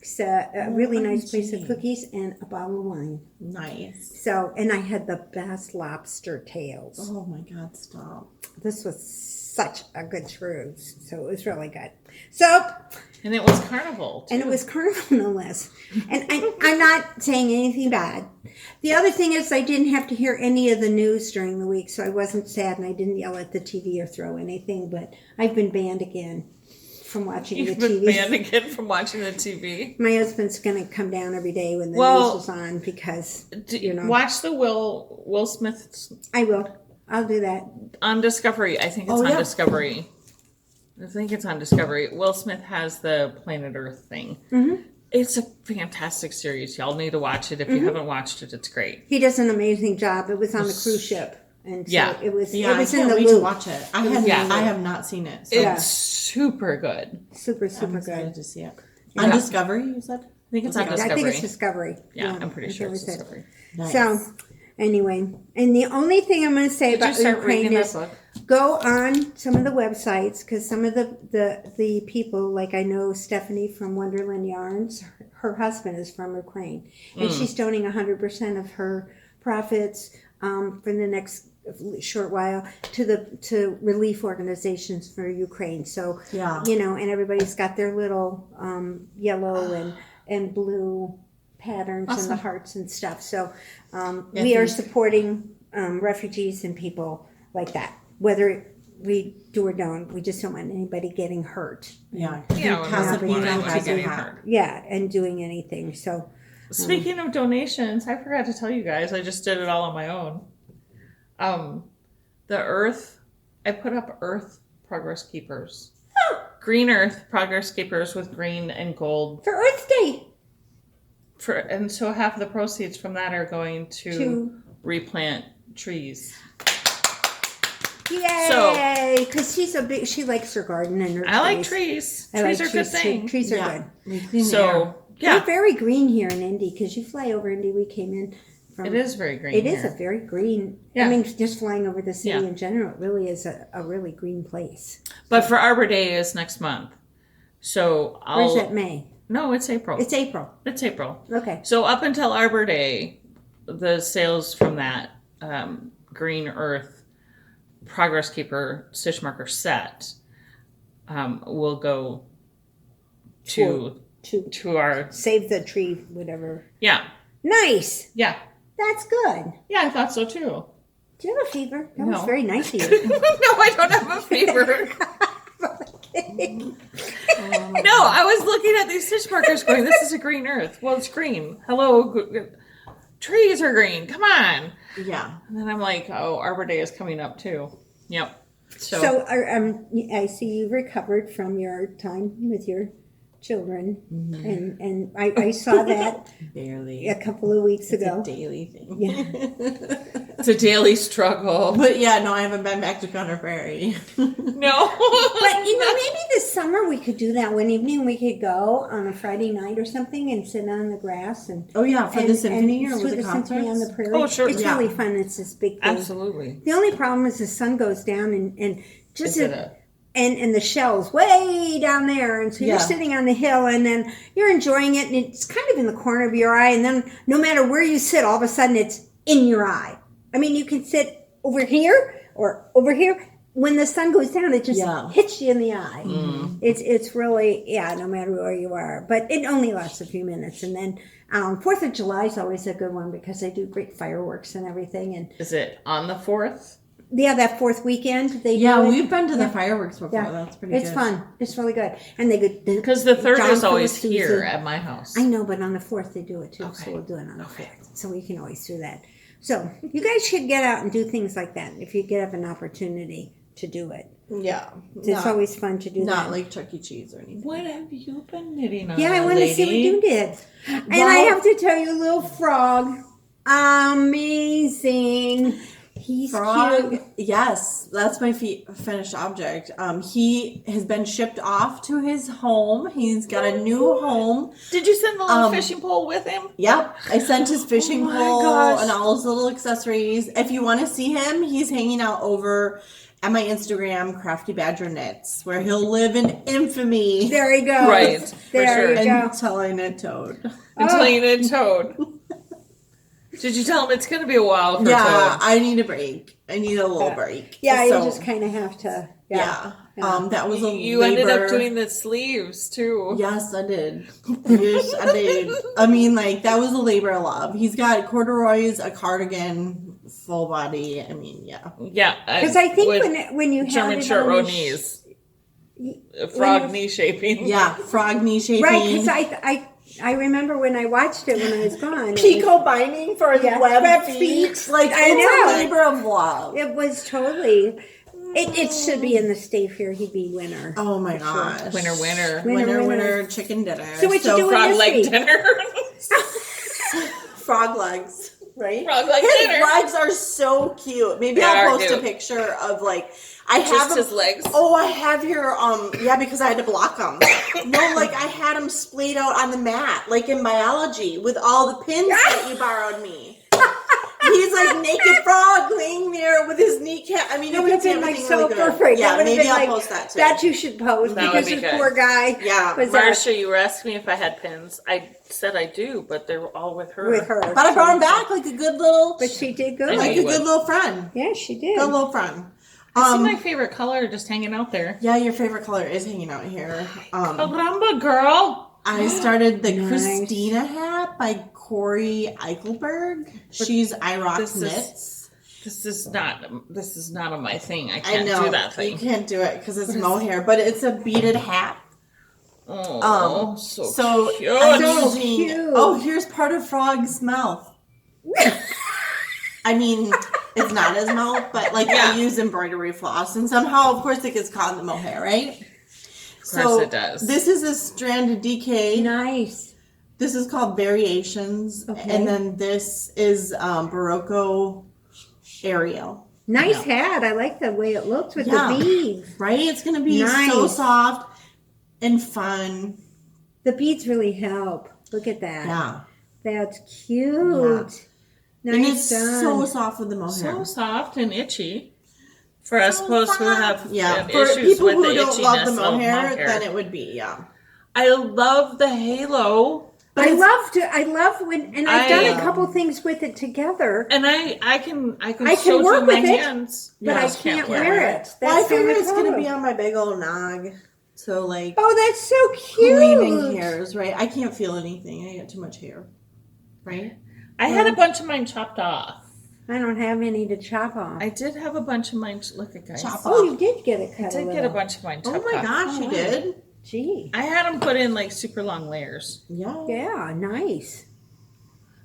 It's a really nice place of OMG. cookies and a bottle of wine. Nice. So, and I had the best lobster tails. Oh my God, stop. This was such a good cruise. So it was really good. So, And it was carnival. Too. and it was carnival no less. And I'm not saying anything bad. The other thing is I didn't have to hear any of the news during the week, so I wasn't sad and I didn't yell at the TV or throw anything, but I've been banned again from watching You've the been TV. banned again from watching the TV. My husband's going to come down every day when the Well, news is on because, You know. Watch the Will Smith I will. I'll do that. on Discovery. I think it's Oh, on yeah. Discovery. I think it's on Discovery. Will Smith has the Planet Earth thing. Mhm. It's a fantastic series. Y'all need to watch it. If you haven't watched it, it's great. He does an amazing job. It was on the cruise ship. And so Yeah. it was, Yeah, it was I in can't the wait to loop. watch it. I have not seen it. So It's Yeah. super good. Super, I'm super excited good. to see it. Yeah. On Discovery, you said? I think it's on I Discovery. think it's Discovery. Yeah, I'm I pretty think sure it it's was it. Discovery. Nice. So, anyway, and the only thing I'm going to say Did you about start Ukraine reading is that book? go on some of the websites because some of the people, like I know Stephanie from Wonderland Yarns, her husband is from Ukraine, and she's donating 100% of her profits for the next short while to relief organizations for Ukraine. So, Yeah. you know, and everybody's got their little yellow and blue patterns and the hearts and stuff. So we are supporting refugees and people like that, whether we do or don't. We just don't want anybody getting hurt. Yeah. Yeah, when Has we a want beacon, anyone has a getting hat. hurt. Yeah, and doing anything. So Speaking of donations, I forgot to tell you guys. I just did it all on my own. The Earth, I put up Earth Progress Keepers. Green Earth Progress Keepers with green and gold. for Earth Day, And so half of the proceeds from that are going to To- replant trees. yay! Because she likes her garden and her. I like trees. trees. I Trees like are good trees, too. thing. Trees are Yeah. good. We clean the air. So, yeah, They're very green here in Indy because you fly over Indy. We came in from. it is very green It is here. a very green. Yeah. I mean, just flying over the city Yeah. in general, it really is a really green place. But for Arbor Day is next month. So Or is I'll... that May? No, it's April. It's April. It's April. Okay. So up until Arbor Day, the sales from that Green Earth Progress Keeper Stitch Marker set will go to our Save the tree, whatever. yeah. Nice. That's good. Yeah, I thought so too. Do you have a fever? That was No. very nice of you. No, I don't have a fever. No, I was looking at these stitch markers going, this is a green earth. Well, it's green. Hello. Trees are green. Come on. Yeah. And then I'm like, oh, Arbor Day is coming up too. Yep. So I see you recovered from your time with your children, and I saw that Barely. a couple of weeks It's ago. a daily thing. Yeah. It's a daily struggle. But yeah, no, I haven't been back to Conner Prairie. No. But maybe this summer we could do that. One evening we could go on a Friday night or something and sit on the grass and Oh yeah, for the symphony or and with do the the symphony on the concerts? prairie. Oh, sure. It's Yeah. really fun. It's this big thing. Absolutely. The only problem is the sun goes down and just Is it and the shell's way down there, and so you're Yeah. sitting on the hill, and then you're enjoying it, and it's kind of in the corner of your eye, and then no matter where you sit, all of a sudden it's in your eye. I mean, you can sit over here or over here. When the sun goes down, it just Yeah. hits you in the eye. It's really, no matter where you are, but it only lasts a few minutes, and then 4th of July is always a good one because they do great fireworks and everything, and Is it on the 4th? that 4th weekend they Yeah, do it. we've been to the fireworks before. Yeah. That's pretty It's good. fun. It's really good. And they could Because the 3rd John is always Phillips here Susan. at my house. I know, but on the 4th they do it too. So Okay. we'll do it on the 4th. So we can always do that. So you guys should get out and do things like that if you get an opportunity to do it. Yeah. It's always fun to do not that. like Chuck E. Cheese or anything. What have you been knitting on? Yeah, I want to see what lady? you did. And I have to tell you, little frog, amazing. He's Frog, cute. yes, that's my finished object. He has been shipped off to his home. He's got a new home. Did you send the little fishing pole with him? Yep, I sent his fishing Oh my pole gosh. and all his little accessories. If you want to see him, he's hanging out over at my Instagram, Crafty Badger Knits, where he'll live in infamy There he goes. Right, for There sure. you go. until I knit Toad. Until you knit Toad. Did you tell him it's going to be a while for Yeah, Toad? I need a break. I need a little break. Yeah, So, you just kind of have to. yeah. Yeah. That was a You ended up labor. doing the sleeves too. Yes, I did. Yes, I did. I mean, like, that was a labor of love. He's got corduroys, a cardigan, full body. I mean, yeah. Yeah. Because I think with when you German had it short on row the knees. when Frog you- knee shaping. Yeah, frog knee shaping. Right, because I remember when I watched it when I was gone. Pico binding for his Yeah, web web feet. feet. Like, I it's know. a labor of love. It was totally. It should be in the state here. He'd be winner. Oh my gosh. Winner. Winner, chicken dinner. So what you doing Frog this leg week? dinner. Frog legs, right? Frog leg His dinner. legs are so cute. Maybe They I'll are post cute. a picture of like I have Just him- his legs. Oh, I have your yeah, because I had to block them. No, like I had them splayed out on the mat, like in biology, with all the pins that you borrowed me. He's like naked frog laying there with his kneecap. I mean, That would have been like everything so really good. perfect. Yeah, That would have maybe been I'll like, post that too. That you should post That would because be this good. poor guy. Yeah. was Marcia, you were asking me if I had pins. I said I do, but they're all with her. with her. But I brought him back like a good little, But she did good. I like know a you good would. little friend. Yeah, she did. Good little friend. See my favorite color just hanging out there. Yeah, your favorite color is hanging out here. Caramba, girl. I started the Nice. Christina hat by Corey Eichelberg. She's IROC this is- Knits. This is not on my thing. I I can't know do that you thing. can't do it because it's mohair, but it's a beaded hat. Oh, so cute. I'm So using- cute. Oh, here's part of Frog's mouth. I mean, it's not his mouth, but like Yeah. I use embroidery floss, and somehow, of course, it gets caught in the mohair, right? Of course it does. This is a strand of DK. Nice. This is called Variations, Okay. and then this is Barocco Ariel. Nice hat. I like the way it looks with Yeah. the beads. Right? It's going to be so Nice. soft and fun. The beads really help. Look at that. Yeah. That's cute. And Nice it's done. so soft with the mohair. So soft and itchy. For us both who have Yeah, for issues people with who the don't love the itchiness of mohair, then it would be, I love the halo. I love when, and I've done a couple things with it together, And I can I can show work to my with it, hands. but Yeah, I just can't wear wear it. Well, I That's the figure only it's going to be problem. on my big old nog. So, like, Oh, that's so cute. leaving hairs, right? I can't feel anything. I got too much hair. Right? I had a bunch of mine chopped off. I don't have any to chop off. I did have a bunch of mine. Look at guys. Chop Oh, off. you did get it cut I did get a bunch of mine. Oh chopped my off. gosh, you did? Gee. I had them put in like super long layers. Yeah. Yeah, nice.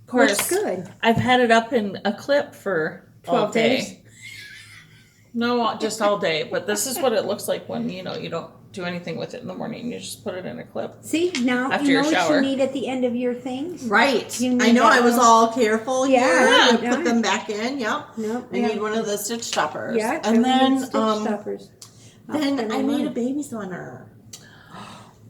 Of course, Looks good. I've had it up in a clip for 12 all day. days? No, just all day. But this is what it looks like when you don't do anything with it in the morning. You just put it in a clip. See, now After you your know what shower. you need at the end of your things? Right. You I need know that I was little- all careful Yeah, here to yeah. put them back in. Yep. No, I need one of the stitch stoppers. Yeah, and then stitch stoppers. I'll then spend I my made money. a baby sweater.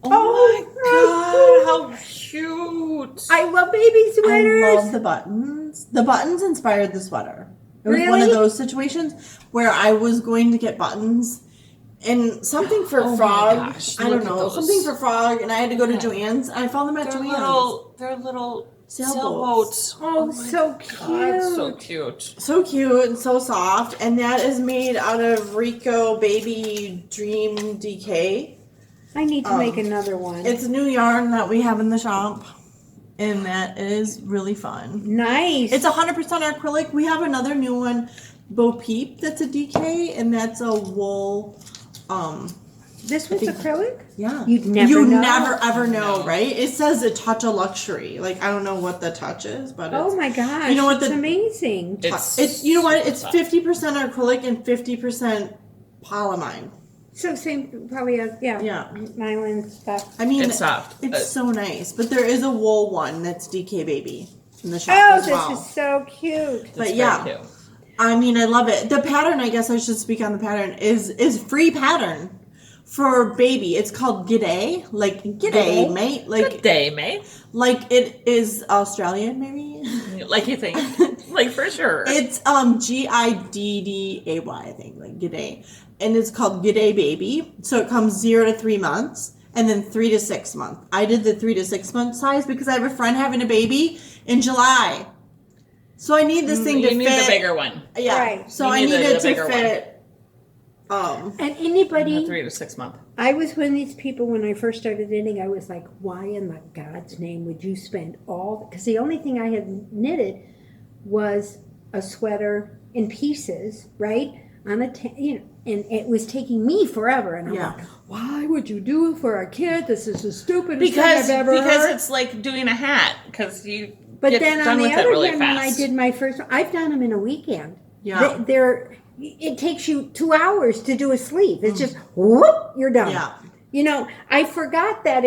Oh my god, how cute! I love baby sweaters. I love the buttons. The buttons inspired the sweater. It was one of Really? those situations where I was going to get buttons and something for Oh my Frog. gosh, I look don't at know. those. Something for Frog, and I had to go to Joann's. I found them at They're Joann's. little Sailboats. sailboats. Oh, my so cute. God, so cute. So cute and so soft. And that is made out of Rico Baby Dream DK. I need to make another one. It's a new yarn that we have in the shop. And that is really fun. Nice. It's 100% acrylic. We have another new one, Bo Peep, that's a DK, and that's a wool. This was acrylic? Yeah. You'd never You know. never ever know, right? It says a touch of luxury. Like, I don't know what the touch is, but Oh it's, my gosh. You know what it's the- amazing. it's you know what? It's 50% acrylic and 50% polyamide. So same, probably, Yeah. nylon stuff. I mean, It's soft. It's so nice. But there is a wool one that's DK Baby in the shop Oh, as this well. is so cute. It's But very yeah. cute. I mean, I love it. The pattern, I guess I should speak on the pattern, is free pattern for baby. It's called G'day. Like, G'day, mate. Like, Good day, mate. like it is Australian, maybe? Like you think, like for sure. It's Gidday, I think, like G'day. And it's called G'day Baby. So it comes 0 to 3 months and then 3 to 6 months. I did the 3 to 6 month size because I have a friend having a baby in July. So I need this thing to you need fit. the bigger one. Yeah. Right. So You I need need the it to bigger one. fit. And The anybody, 3 to 6 month. I was one of these people when I first started knitting, I was like, why in the God's name would you spend all, because the only thing I had knitted was a sweater in pieces, right? On a, and it was taking me forever. And I'm Yeah. like, why would you do it for a kid? This is the stupidest Because thing I've ever heard. it's like doing a hat because you But get then done on the with it other really hand, fast. when I did my first, I've done them in a weekend. Yeah. It takes you 2 hours to do a sleeve. It's just whoop, you're done. Yeah. You know, I forgot that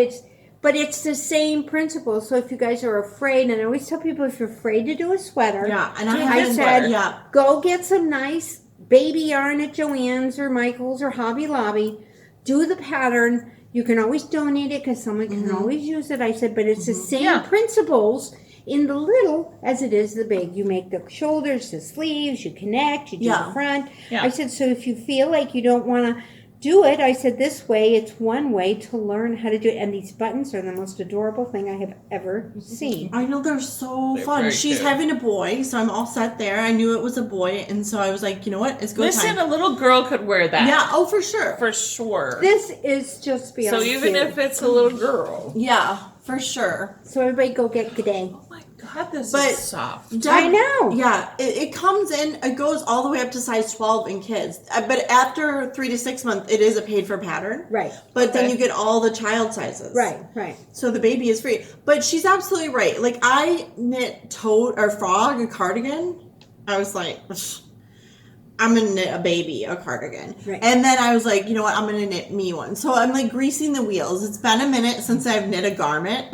but it's the same principle. So if you guys are afraid, and I always tell people if you're afraid to do a sweater, Yeah. And Do I a haven't sweater. Yeah. go get some nice baby yarn at Joann's or Michael's or Hobby Lobby. Do the pattern. You can always donate it because someone can always use it. I said, but it's the same Yeah. principles in the little as it is the big. You make the shoulders, the sleeves, you connect, you do Yeah. the front. Yeah. I said, so if you feel like you don't want to do it, I said, this way, it's one way to learn how to do it. And these buttons are the most adorable thing I have ever seen. I know they're so They're fun. very She's cute. having a boy, so I'm all set there. I knew it was a boy, and so I was like, you know what? It's go Listen, time. a little girl could wear that. Yeah. Oh, for sure. For sure. This is just beyond So even cute. if it's a little girl. Yeah, for sure. So everybody go get G'day. Oh my god, this But- is soft. I know. Yeah, it comes in. It goes all the way up to size 12 in kids. But after 3 to 6 months, it is a paid for pattern. Right. But then Okay. you get all the child sizes. Right, right. So the baby is free. But she's absolutely right. Like, I knit Frog a cardigan. I was like, I'm going to knit a baby a cardigan. Right. And then I was like, you know what? I'm going to knit me one. So I'm like greasing the wheels. It's been a minute since I've knit a garment.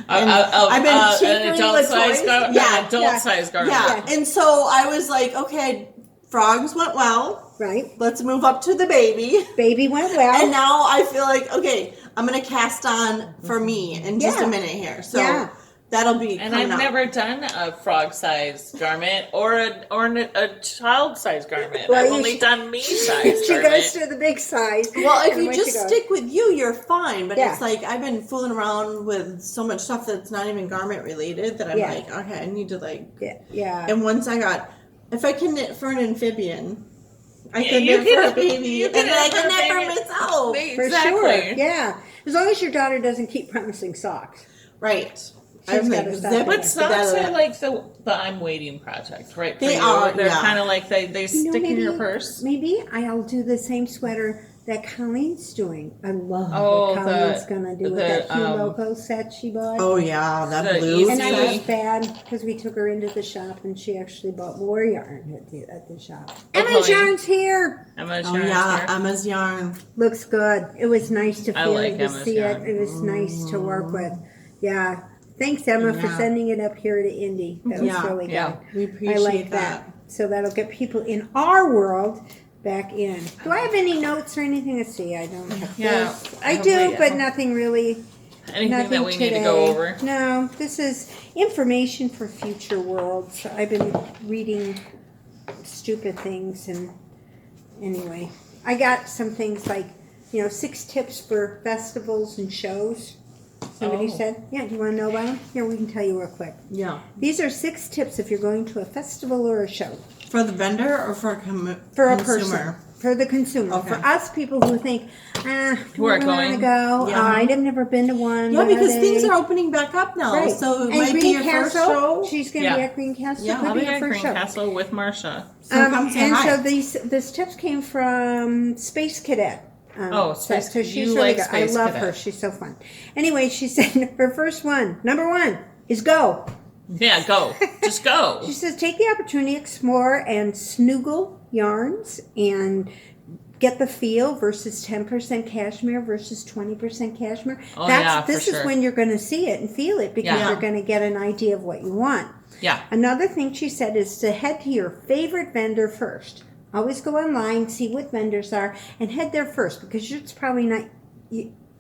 And I've been an tinkering adult with size toys. garment. Yeah, An adult yeah, size garment. Yeah. And so I was like, okay, frogs went well. Right. Let's move up to the baby. Baby went well. And now I feel like, okay, I'm going to cast on for me in just Yeah. a minute here. So Yeah. that'll be And coming I've up. never done a frog size garment or a child size garment. Well, I've you only should- done me size she garment. goes to the big size. Well, if And you when just she goes- stick with you, you're fine. But Yeah. it's like I've been fooling around with so much stuff that's not even garment related that I'm Yeah. like, okay, I need to like. Yeah. And once I got, if I can knit for an amphibian, I Yeah, can you knit for a can- baby, you and can then I knit for can a knit for baby. myself. For Exactly. sure. Yeah. As long as your daughter doesn't keep promising socks. Right. She's like, gotta stop zip it. But socks Together. are like the I'm waiting project, right? For They you. are, They're yeah. kind of like they You know, stick in your purse. Maybe I'll do the same sweater that Colleen's doing. I love Oh, what Colleen's gonna do with the, that Hugh Loco set she bought. Oh yeah, that The blue. easy- And I was set. bad because we took her into the shop and she actually bought more yarn at the shop. Oh, Emma's Colleen. yarn's here. Emma's Oh yarn's yeah, here. Emma's yarn. Looks good. It was nice to I feel like to Emma's see yarn. it. It was nice to work with. Yeah. Thanks, Emma, for Yeah. sending it up here to Indy. That was Yeah. really good. Yeah. We appreciate I like that. So that'll get people in our world back in. Do I have any notes or anything? Let's see. I don't have Yeah, this. I hopefully, do, but yeah. nothing really. Anything Nothing that we today. need to go over? No, this is information for future worlds. I've been reading stupid things, and anyway, I got some things like, 6 tips for festivals and shows. Somebody Oh. said, yeah, do you want to know about them? Here, we can tell you real quick. Yeah. These are 6 tips if you're going to a festival or a show. For the vendor or for a For a consumer? person. For the consumer. Okay. For us people who think, do Who are I want to going. go? Yeah. I've never been to one. Yeah, What because are things they? are opening back up now, Right. so it And might be Green your Castle, first show. she's going to be Yeah. at Green Castle. Yeah, Could I'll be be her at first Green show. Castle with Marsha. So come say and hi. so these tips came from Space Cadet. Oh, Space- so she's you really like good. Space I love Cadet. her. She's so fun. Anyway, she said her first one, number 1, is go. Yeah, go. Just go. She says take the opportunity to explore and snoogle yarns and get the feel versus 10% cashmere versus 20% cashmere. Oh, yeah, for This is sure. when you're going to see it and feel it because Yeah. you're going to get an idea of what you want. Yeah. Another thing she said is to head to your favorite vendor first. Always go online, see what vendors are, and head there first because it's probably not.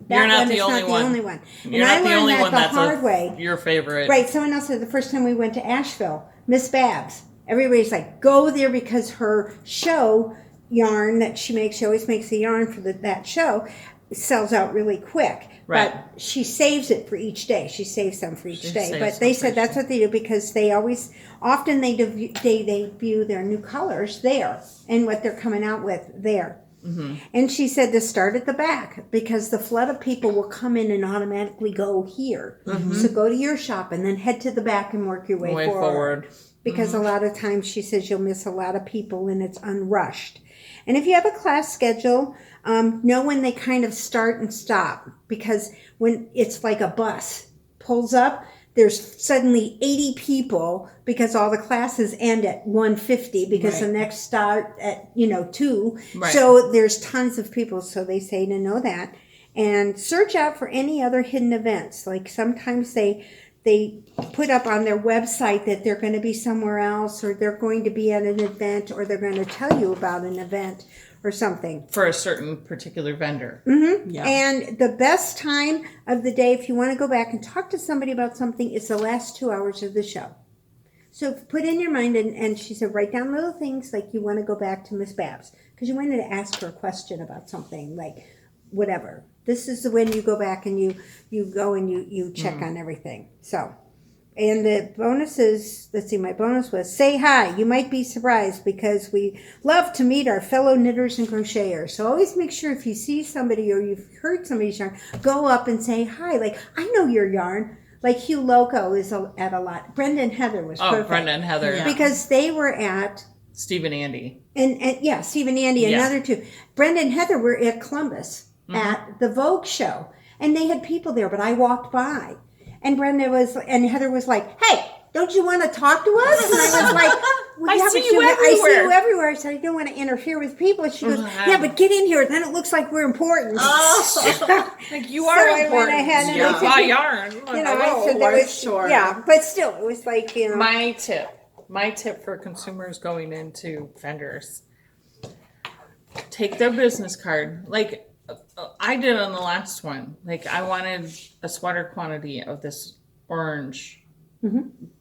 You're not the only one. And You're I not the learned only that one the that's hard way. your favorite. Right. Someone else said the first time we went to Asheville, Miss Babs. Everybody's like, go there because her show yarn that she makes, she always makes the yarn for that show, sells out really quick. Right. But she saves it for each day. She saves some for each She day. saves But some they for said each that's day. what they do because they often they debut their new colors there and what they're coming out with there. Mm-hmm. And she said to start at the back because the flood of people will come in and automatically go here. Mm-hmm. So go to your shop and then head to the back and work your way, forward. Because Mm-hmm. a lot of times she says you'll miss a lot of people and it's unrushed. And if you have a class schedule, know when they kind of start and stop because when it's like a bus pulls up, there's suddenly 80 people because all the classes end at 1:50 because Right. the next start at 2. Right. So there's tons of people. So they say to know that and search out for any other hidden events. Like sometimes they put up on their website that they're going to be somewhere else or they're going to be at an event or they're going to tell you about an event or something. For a certain particular vendor. Mm-hmm. Yeah. And the best time of the day, if you want to go back and talk to somebody about something, is the last 2 hours of the show. So put in your mind, and she said, write down little things like you want to go back to Miss Babs because you wanted to ask her a question about something, like whatever. This is when you go back and you go and you check on everything. So, and the bonuses, let's see, my bonus was say hi. You might be surprised because we love to meet our fellow knitters and crocheters. So always make sure if you see somebody or you've heard somebody's yarn, go up and say hi. Like, I know your yarn. Like Hugh Loco is at a lot. Brenda and Heather was Oh, perfect. Brenda and Heather. Yeah. Because they were at, Steve and Andy. and yeah, Steve and Andy, Yeah. another two. Brenda and Heather were at Columbus Mm-hmm. at the Vogue show. And they had people there, but I walked by. And Heather was like, hey, don't you want to talk to us? And I was like, well, I yeah, see but you I see everywhere. you everywhere. I said, I don't want to interfere with people. And she goes, Wow. yeah, but get in here. Then it looks like we're important. Oh. Like, you So are I went important. ahead and You I said, buy yarn. I said that was sure. Yeah, but still, it was like, My tip for consumers going into vendors, take their business card. Like I did on the last one. Like I wanted a sweater quantity of this orange,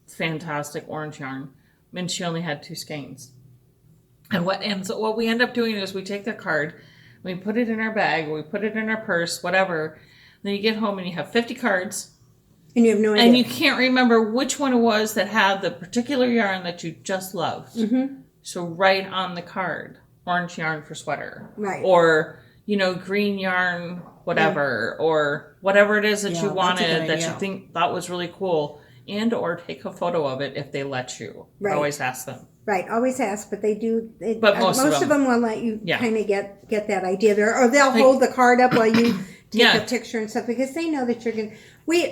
fantastic orange yarn, and she only had 2 skeins. And so what we end up doing is we take the card, we put it in our bag, we put it in our purse, whatever. Then you get home and you have 50 cards. and you have no idea. And you can't remember which one it was that had the particular yarn that you just loved. Mm-hmm. So write on the card, orange yarn for sweater. Right. Or, green yarn, whatever, or whatever it is that Yeah, you that's a wanted good that you idea. thought was really cool, and or take a photo of it if they let you. Right. Always ask them. Right, always ask, but they do. But most of them. will let you Yeah. kind of get that idea there, or they'll hold the card up while you take Yeah. a picture and stuff because they know that you're gonna.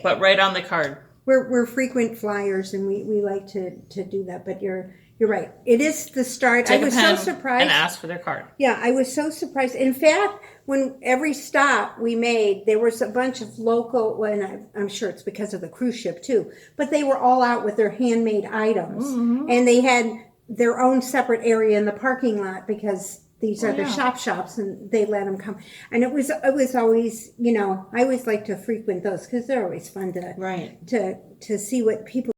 But right on the card. We're frequent flyers and we like to do that. But you're right. It is the start. Take I was a pen so surprised. and ask for their card. Yeah, I was so surprised. In fact, when every stop we made, there was a bunch of local, and I'm sure it's because of the cruise ship too, but they were all out with their handmade items. And they had their own separate area in the parking lot because these are the shops and they let them come. And it was always, I always like to frequent those because they're always fun Right. to see what people